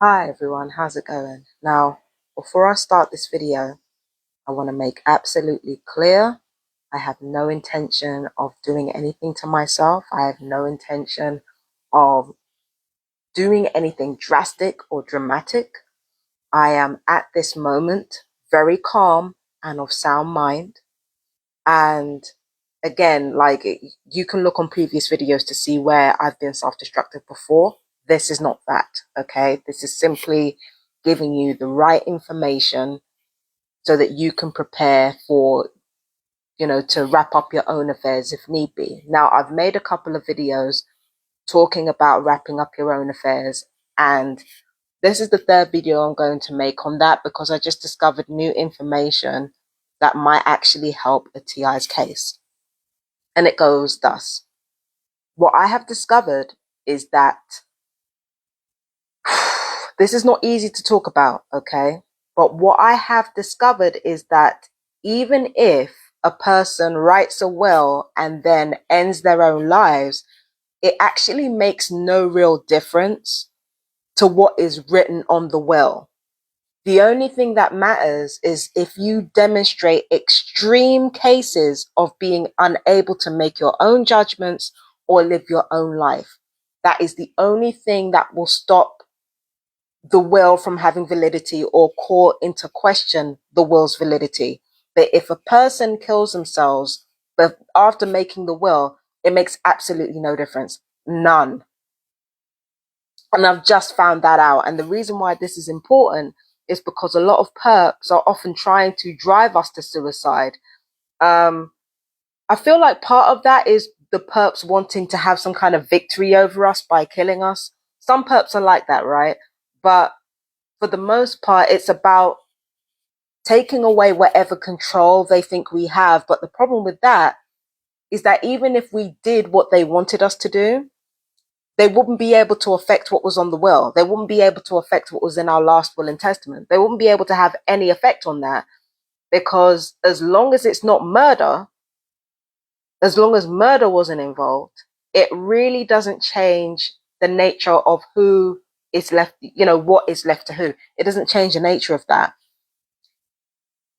Hi everyone, how's it going? Now, before I start this video, I want to make absolutely clear I have no intention of doing anything to myself. I have no intention of doing anything drastic or dramatic. I am at this moment very calm and of sound mind. And again, you can look on previous videos to see where I've been self-destructive before. This is not that, okay? This is simply giving you the right information so that you can prepare for, to wrap up your own affairs if need be. Now, I've made a couple of videos talking about wrapping up your own affairs, and this is the third video I'm going to make on that because I just discovered new information that might actually help a TI's case. And it goes thus. What I have discovered is that this is not easy to talk about, okay? But what I have discovered is that even if a person writes a will and then ends their own lives, it actually makes no real difference to what is written on the will. The only thing that matters is if you demonstrate extreme cases of being unable to make your own judgments or live your own life. That is the only thing that will stop the will from having validity or call into question the will's validity. But if a person kills themselves but after making the will, it makes absolutely no difference. None. And I've just found that out. And the reason why this is important is because a lot of perps are often trying to drive us to suicide. I feel like part of that is the perps wanting to have some kind of victory over us by killing us. Some perps are like that, right? But for the most part, it's about taking away whatever control they think we have. But the problem with that is that even if we did what they wanted us to do, they wouldn't be able to affect what was on the will. They wouldn't be able to affect what was in our last will and testament. They wouldn't be able to have any effect on that because as long as it's not murder, as long as murder wasn't involved, it really doesn't change the nature of who is left, what is left to who. It doesn't change the nature of that.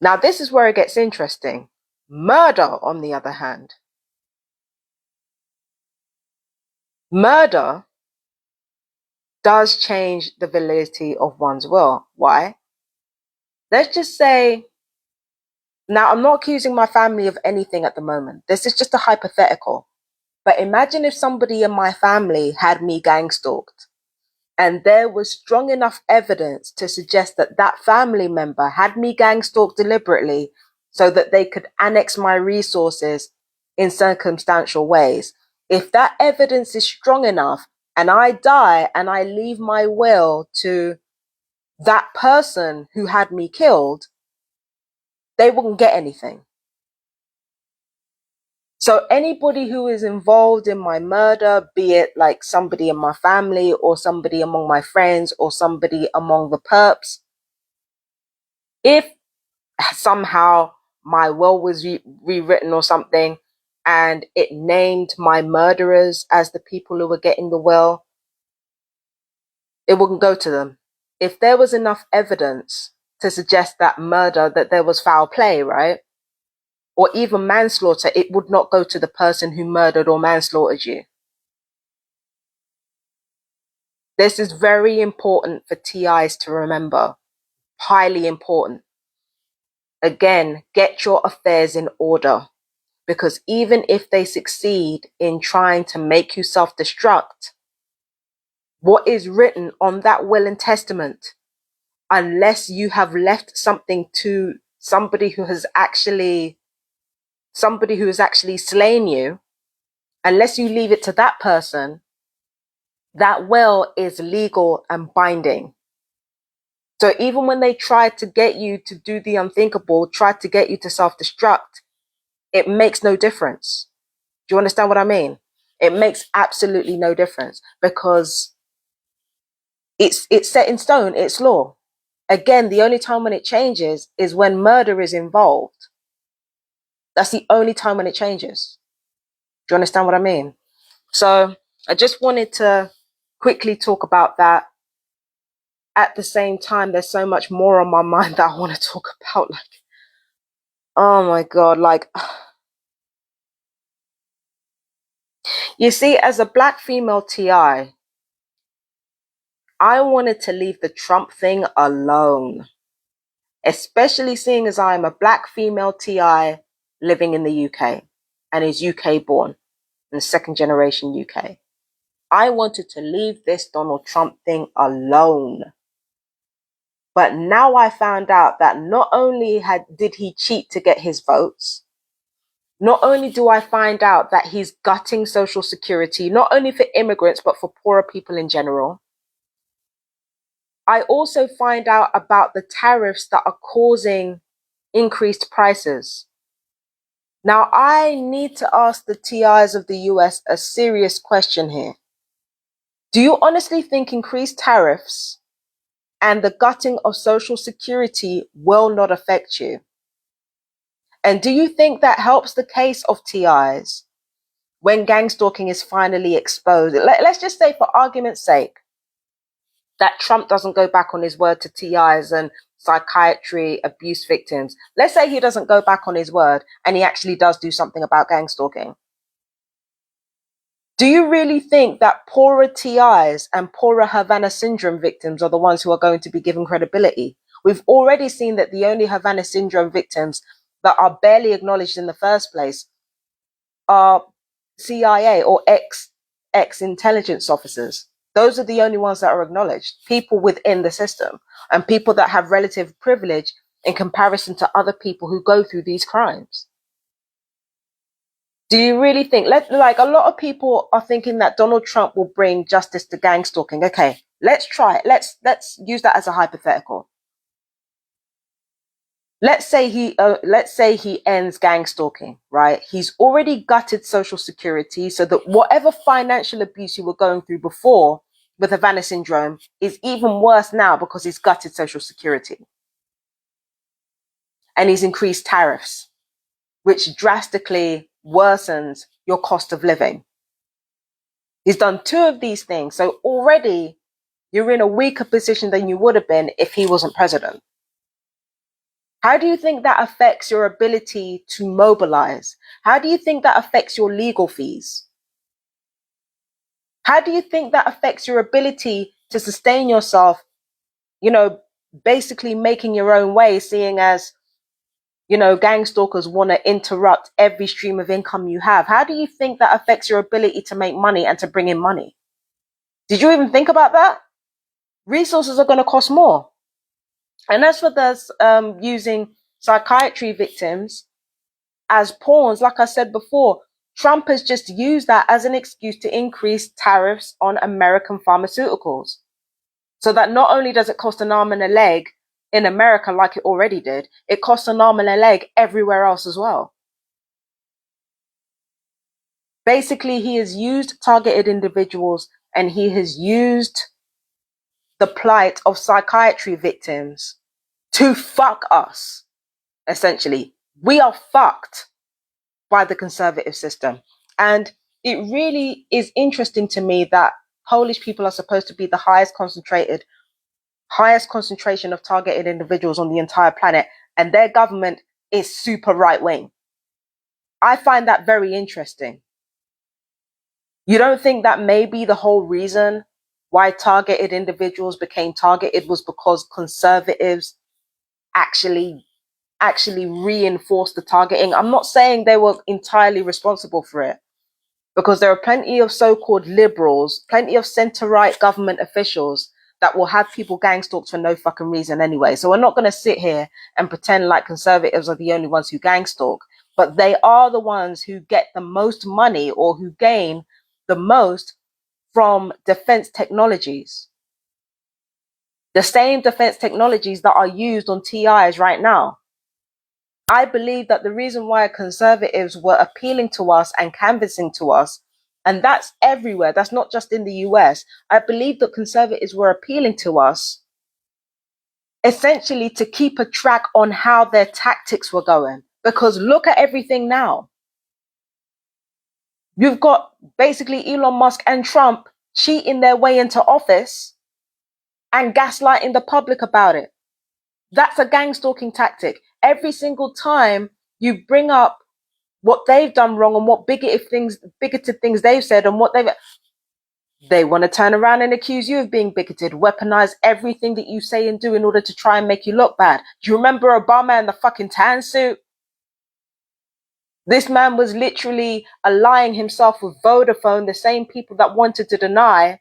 Now, this is where it gets interesting. Murder, on the other hand, murder does change the validity of one's will. Why? Let's just say, now I'm not accusing my family of anything at the moment. This is just a hypothetical. But imagine if somebody in my family had me gang stalked and there was strong enough evidence to suggest that that family member had me gang stalked deliberately so that they could annex my resources in circumstantial ways. If that evidence is strong enough and I die and I leave my will to that person who had me killed, they wouldn't get anything. So anybody who is involved in my murder, be it like somebody in my family or somebody among my friends or somebody among the perps, if somehow my will was rewritten or something and it named my murderers as the people who were getting the will, it wouldn't go to them. If there was enough evidence to suggest that murder, that there was foul play, right? Or even manslaughter, it would not go to the person who murdered or manslaughtered you. This is very important for TIs to remember. Highly important. Again, get your affairs in order. Because even if they succeed in trying to make you self-destruct, what is written on that will and testament, unless you have left something to somebody who has actually slain you, unless you leave it to that person, that will is legal and binding. So even when they try to get you to do the unthinkable, try to get you to self-destruct, it makes no difference. Do you understand what I mean? It makes absolutely no difference because it's set in stone, it's law. Again, the only time when it changes is when murder is involved. That's the only time when it changes. Do you understand what I mean? So I just wanted to quickly talk about that. at the same time, there's so much more on my mind that I want to talk about. Like, oh my God, like, you see, as a black female TI, I wanted to leave the Trump thing alone, especially seeing as I am a black female TI living in the UK and is UK born and second generation UK. I wanted to leave this Donald Trump thing alone. But now I found out that not only did he cheat to get his votes, not only do I find out that he's gutting Social Security, not only for immigrants, but for poorer people in general, I also find out about the tariffs that are causing increased prices. Now, I need to ask the TIs of the US a serious question here. Do you honestly think increased tariffs and the gutting of Social Security will not affect you? And do you think that helps the case of TIs when gangstalking is finally exposed? Let's just say, for argument's sake, that Trump doesn't go back on his word to TIs and psychiatry abuse victims. Let's say he doesn't go back on his word and he actually does do something about gangstalking. Do you really think that poorer TIs and poorer Havana syndrome victims are the ones who are going to be given credibility? We've already seen that the only Havana syndrome victims that are barely acknowledged in the first place are CIA or ex-intelligence officers. Those are the only ones that are acknowledged, people within the system and people that have relative privilege in comparison to other people who go through these crimes. Do you really think, like a lot of people are thinking that Donald Trump will bring justice to gangstalking? Okay, let's try it. Let's use that as a hypothetical. Let's say he ends gangstalking, right? He's already gutted Social Security so that whatever financial abuse you were going through before with Havana syndrome is even worse now because he's gutted Social Security. And he's increased tariffs, which drastically worsens your cost of living. He's done two of these things. So already you're in a weaker position than you would have been if he wasn't president. How do you think that affects your ability to mobilize? How do you think that affects your legal fees? How do you think that affects your ability to sustain yourself, basically making your own way, seeing as, gang stalkers want to interrupt every stream of income you have? How do you think that affects your ability to make money and to bring in money? Did you even think about that? Resources are going to cost more. And as for those using psychiatry victims as pawns, like I said before, Trump has just used that as an excuse to increase tariffs on American pharmaceuticals. So that not only does it cost an arm and a leg in America like it already did, it costs an arm and a leg everywhere else as well. Basically, he has used targeted individuals and he has used the plight of psychiatry victims to fuck us, essentially. We are fucked by the conservative system. And it really is interesting to me that Polish people are supposed to be the highest concentration of targeted individuals on the entire planet, and their government is super right-wing. I find that very interesting. You don't think that maybe the whole reason why targeted individuals became targeted was because conservatives actually reinforced the targeting? I'm not saying they were entirely responsible for it, because there are plenty of so-called liberals, plenty of center-right government officials that will have people gang stalked for no fucking reason anyway. So we're not going to sit here and pretend like conservatives are the only ones who gang stalk, but they are the ones who get the most money or who gain the most from defense technologies. The same defense technologies that are used on TIs right now. I believe that the reason why conservatives were appealing to us and canvassing to us, and that's everywhere, that's not just in the US, I believe that conservatives were appealing to us essentially to keep a track on how their tactics were going. Because look at everything now. You've got basically Elon Musk and Trump cheating their way into office, and gaslighting the public about it. That's a gang stalking tactic. Every single time you bring up what they've done wrong and what bigoted things they've said and what they want to turn around and accuse you of being bigoted, weaponize everything that you say and do in order to try and make you look bad. Do you remember Obama in the fucking tan suit? This man was literally allying himself with Vodafone, the same people that wanted to deny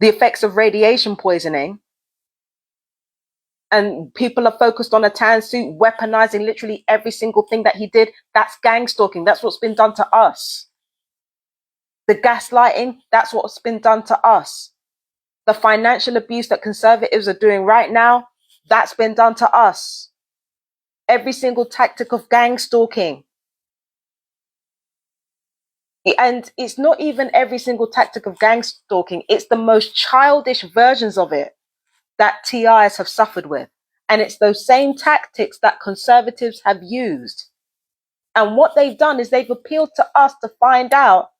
the effects of radiation poisoning. And people are focused on a tan suit, weaponizing literally every single thing that he did. That's gang stalking. That's what's been done to us. The gaslighting, that's what's been done to us. The financial abuse that conservatives are doing right now, that's been done to us. Every single tactic of gang stalking. And it's not even every single tactic of gang stalking, it's the most childish versions of it that TIs have suffered with. And it's those same tactics that conservatives have used. And what they've done is they've appealed to us to find out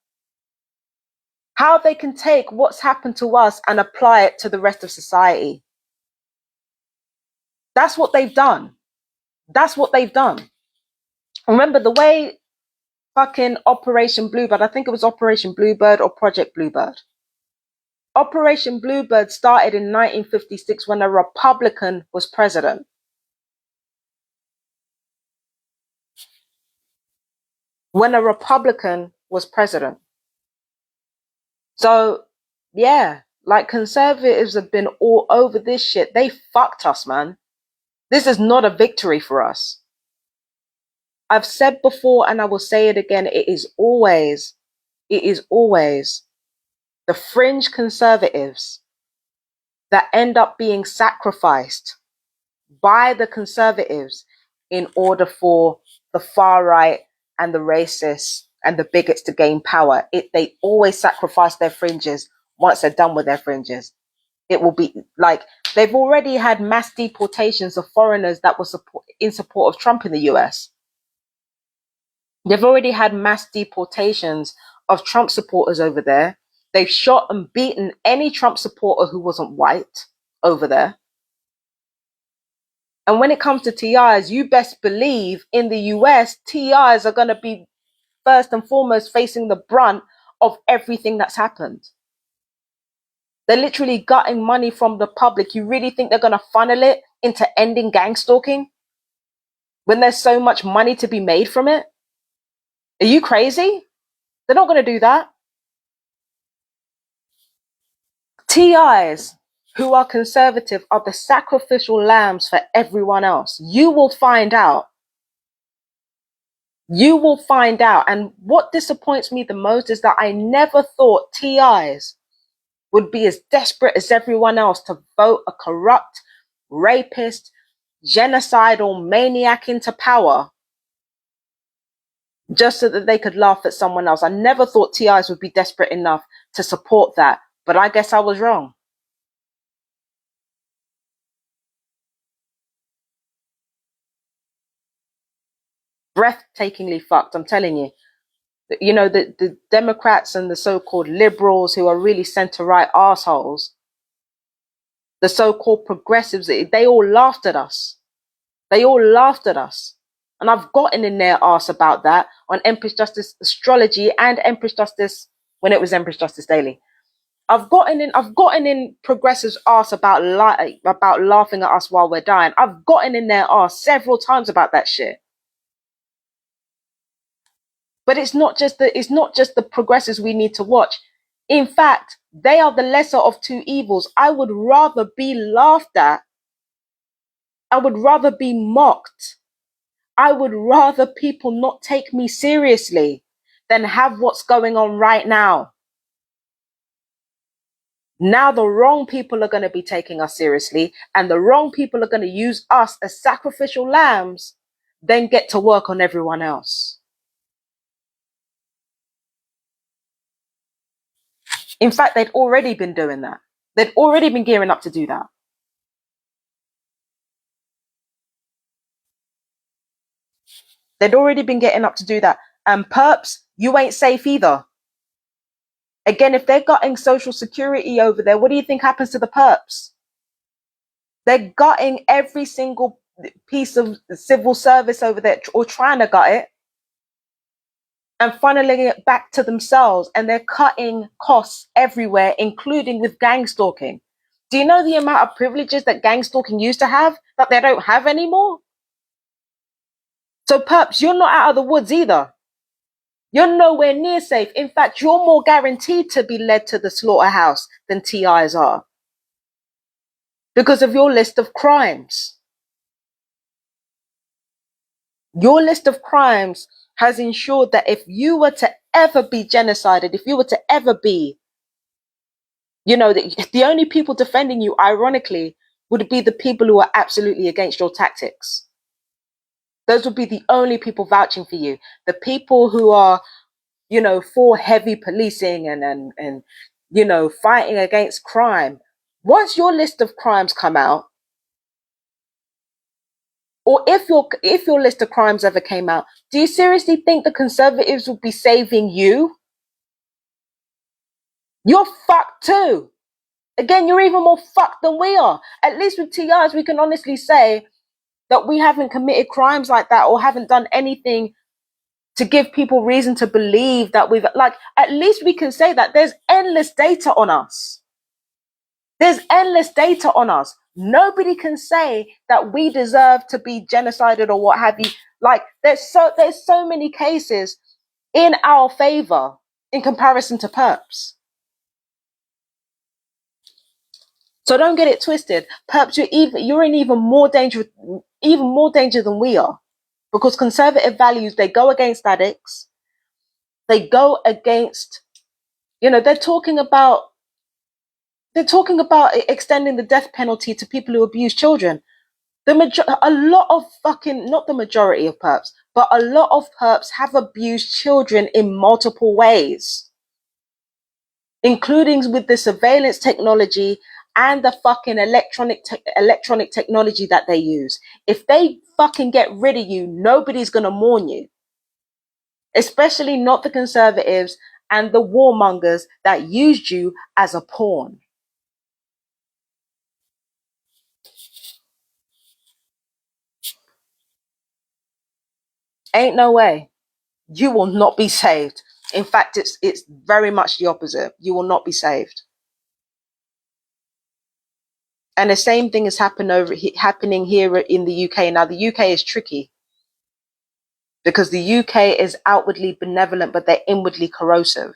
how they can take what's happened to us and apply it to the rest of society. That's what they've done. That's what they've done. Remember the way fucking Operation Bluebird, I think it was Operation Bluebird or Project Bluebird. Operation Bluebird started in 1956 when a Republican was president. When a Republican was president. So, yeah, like conservatives have been all over this shit. They fucked us, man. This is not a victory for us. I've said before and I will say it again. It is always the fringe conservatives that end up being sacrificed by the conservatives in order for the far right and the racists and the bigots to gain power. They always sacrifice their fringes once they're done with their fringes. It will be like they've already had mass deportations of foreigners that were in support of Trump in the US. They've already had mass deportations of Trump supporters over there. They've shot and beaten any Trump supporter who wasn't white over there. And when it comes to TIs, you best believe in the US, TIs are going to be first and foremost facing the brunt of everything that's happened. They're literally gutting money from the public. You really think they're going to funnel it into ending gang stalking when there's so much money to be made from it? Are you crazy? They're not going to do that. TIs who are conservative are the sacrificial lambs for everyone else. You will find out. You will find out. And what disappoints me the most is that I never thought TIs would be as desperate as everyone else to vote a corrupt, rapist, genocidal maniac into power just so that they could laugh at someone else. I never thought TIs would be desperate enough to support that, but I guess I was wrong. Breathtakingly fucked, I'm telling you. You know, the Democrats and the so-called liberals who are really center-right assholes, the so-called progressives, they all laughed at us. They all laughed at us. And I've gotten in their arse about that on Empress Justice Astrology and Empress Justice when it was Empress Justice Daily. I've gotten in progressives' arse about laughing at us while we're dying. I've gotten in their arse several times about that shit. But it's not just the progressives we need to watch. In fact, they are the lesser of two evils. I would rather be laughed at. I would rather be mocked. I would rather people not take me seriously than have what's going on right now. Now the wrong people are going to be taking us seriously, and the wrong people are going to use us as sacrificial lambs, then get to work on everyone else. In fact, they'd already been doing that. They'd already been gearing up to do that. They'd already been getting up to do that. And perps, you ain't safe either. Again, if they're gutting social security over there, what do you think happens to the perps? They're gutting every single piece of civil service over there, or trying to gut it, and funneling it back to themselves. And they're cutting costs everywhere, including with gang stalking. Do you know the amount of privileges that gang stalking used to have that they don't have anymore? So perps, you're not out of the woods either. You're nowhere near safe. In fact, you're more guaranteed to be led to the slaughterhouse than TIs are, because of your list of crimes. Your list of crimes has ensured that if you were to ever be genocided, if you were to ever be, the only people defending you, ironically, would be the people who are absolutely against your tactics. Those would be the only people vouching for you. The people who are, for heavy policing and fighting against crime. Once your list of crimes come out, or if your list of crimes ever came out, do you seriously think the conservatives would be saving you? You're fucked too. Again, you're even more fucked than we are. At least with TIs, we can honestly say that we haven't committed crimes like that, or haven't done anything to give people reason to believe that at least we can say that there's endless data on us. There's endless data on us. Nobody can say that we deserve to be genocided or what have you. There's so many cases in our favor in comparison to perps. So don't get it twisted. Perhaps you're in even more danger than we are, because conservative values, they go against addicts. They go against, they're talking about extending the death penalty to people who abuse children. A lot of not the majority of perps, but a lot of perps have abused children in multiple ways, including with the surveillance technology and the fucking electronic technology that they use. If they fucking get rid of you, nobody's gonna mourn you. Especially not the conservatives and the warmongers that used you as a pawn. Ain't no way. You will not be saved. In fact, it's very much the opposite. You will not be saved. And the same thing is happening here in the UK. Now, the UK is tricky because the UK is outwardly benevolent, but they're inwardly corrosive,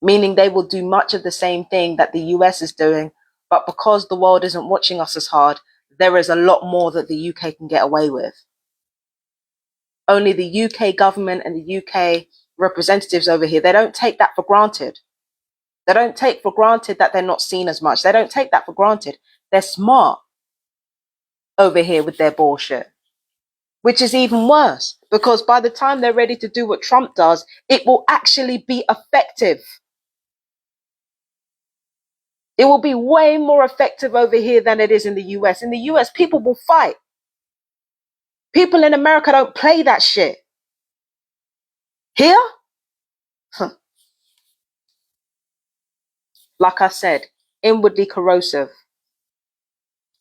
meaning they will do much of the same thing that the US is doing. But because the world isn't watching us as hard, there is a lot more that the UK can get away with. Only the UK government and the UK representatives over here, they don't take that for granted. They don't take for granted that they're not seen as much. They don't take that for granted. They're smart over here with their bullshit, which is even worse, because by the time they're ready to do what Trump does, it will actually be effective. It will be way more effective over here than it is in the US. In the US, people will fight. People in America don't play that shit. Here? Like I said, inwardly corrosive.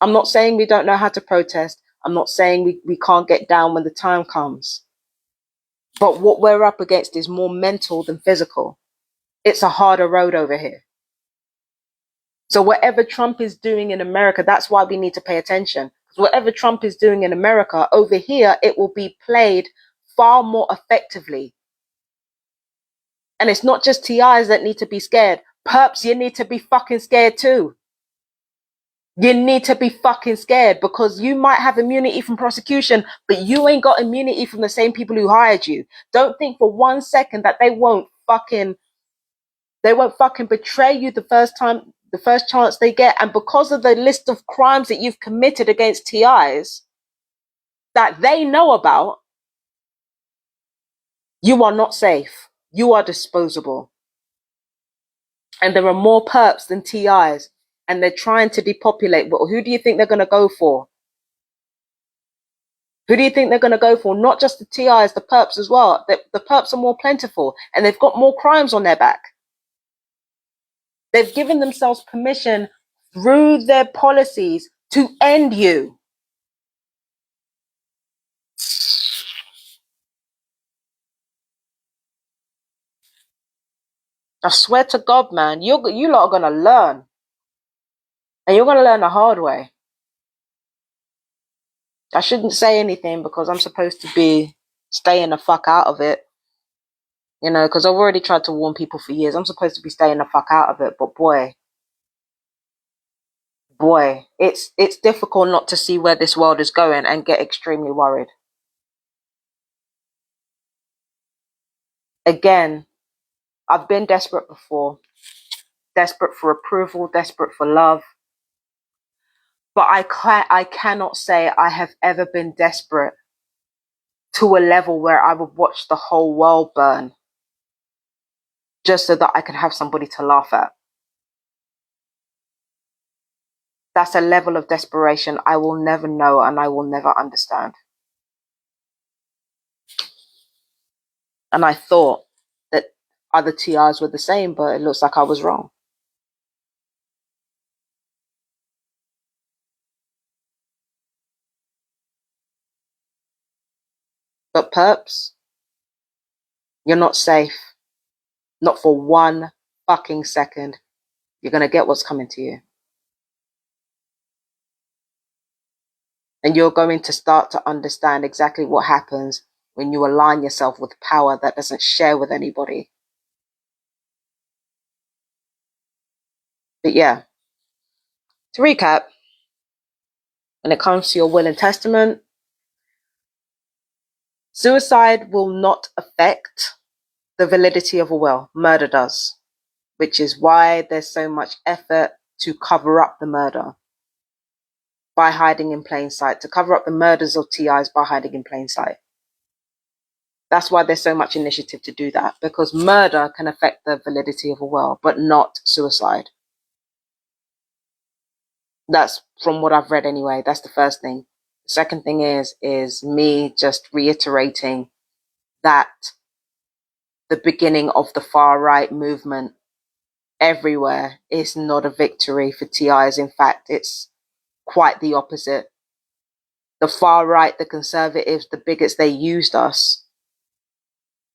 I'm not saying we don't know how to protest. I'm not saying we can't get down when the time comes. But what we're up against is more mental than physical. It's a harder road over here. So whatever Trump is doing in America, that's why we need to pay attention. Whatever Trump is doing in America, over here, it will be played far more effectively. And it's not just TIs that need to be scared. Perps, you need to be fucking scared too. You need to be fucking scared, because you might have immunity from prosecution, but you ain't got immunity from the same people who hired you. Don't think for 1 second that they won't fucking betray you the first chance they get. And because of the list of crimes that you've committed against TIs that they know about, you are not safe. You are disposable. And there are more perps than TIs, and they're trying to depopulate. But who do you think they're going to go for? Who do you think they're going to go for? Not just the TIs, the perps as well. The perps are more plentiful, and they've got more crimes on their back. They've given themselves permission through their policies to end you. I swear to God, man, you lot are going to learn. And you're going to learn the hard way. I shouldn't say anything because I'm supposed to be staying the fuck out of it. You know, because I've already tried to warn people for years. I'm supposed to be staying the fuck out of it. But boy, it's difficult not to see where this world is going and get extremely worried. Again, I've been desperate before. Desperate for approval, desperate for love. But I cannot say I have ever been desperate to a level where I would watch the whole world burn just so that I can have somebody to laugh at. That's a level of desperation I will never know and I will never understand. And I thought that other TRs were the same, but it looks like I was wrong. But perps, you're not safe. Not for one fucking second. You're going to get what's coming to you. And you're going to start to understand exactly what happens when you align yourself with power that doesn't share with anybody. But yeah, to recap, when it comes to your will and testament, suicide will not affect the validity of a will. Murder does, which is why there's so much effort to cover up the murder by hiding in plain sight, to cover up the murders of TIs by hiding in plain sight. That's why there's so much initiative to do that, because murder can affect the validity of a will, but not suicide. That's from what I've read anyway. That's the first thing. The second thing is me just reiterating that the beginning of the far right movement everywhere is not a victory for TIs. In fact, it's quite the opposite. The far right, the conservatives, the bigots, they used us.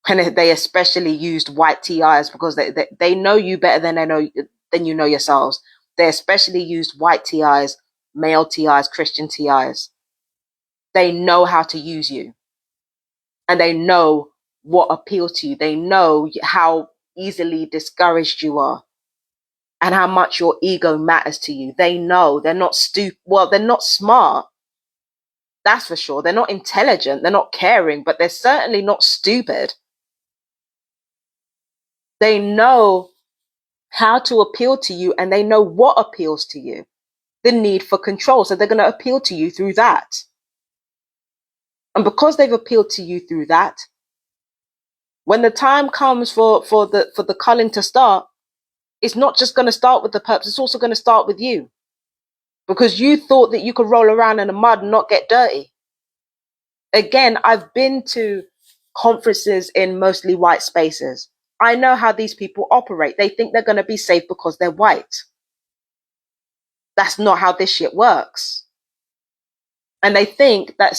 And they especially used white TIs because they know you better than you know yourselves. They especially used white TIs, male TIs, Christian TIs. They know how to use you. And they know what appeals to you. They know how easily discouraged you are and how much your ego matters to you. They know. They're not stupid. Well, they're not smart. That's for sure. They're not intelligent. They're not caring, but they're certainly not stupid. They know how to appeal to you and they know what appeals to you. The need for control. So they're going to appeal to you through that. And because they've appealed to you through that, when the time comes for the culling to start, it's not just going to start with the perps, it's also going to start with you. Because you thought that you could roll around in the mud and not get dirty. Again, I've been to conferences in mostly white spaces. I know how these people operate. They think they're going to be safe because they're white. That's not how this shit works. And they think that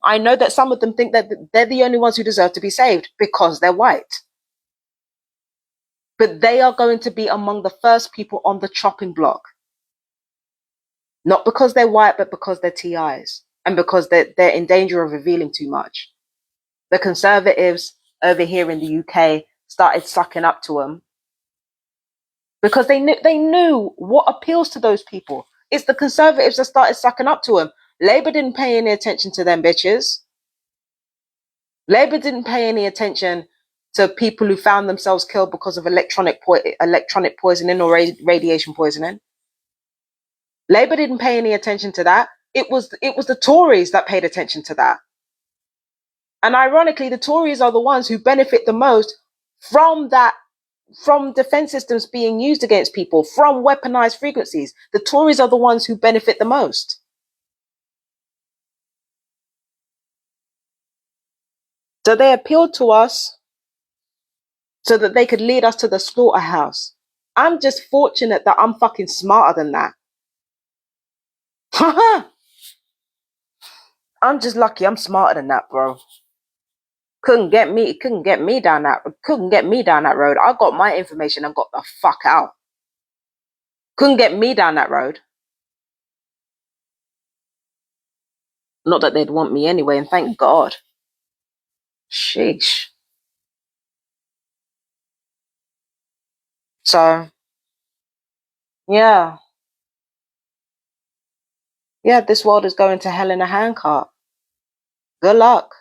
I know that some of them think that they're the only ones who deserve to be saved because they're white. But they are going to be among the first people on the chopping block. Not because they're white, but because they're TIs. And because they're in danger of revealing too much. The conservatives over here in the UK started sucking up to them because they knew what appeals to those people. It's the conservatives that started sucking up to them. Labour didn't pay any attention to them bitches. Labour didn't pay any attention to people who found themselves killed because of electronic poisoning or radiation poisoning. Labour didn't pay any attention to that. It was the Tories that paid attention to that. And ironically, the Tories are the ones who benefit the most from that, from defense systems being used against people, from weaponized frequencies. The Tories are the ones who benefit the most. So they appealed to us so that they could lead us to the slaughterhouse. I'm just fortunate that I'm fucking smarter than that. I'm just lucky I'm smarter than that, bro. Couldn't get me down that road. I got my information and got the fuck out. Couldn't get me down that road. Not that they'd want me anyway, and thank God. Sheesh. So, yeah. Yeah, this world is going to hell in a handcart. Good luck.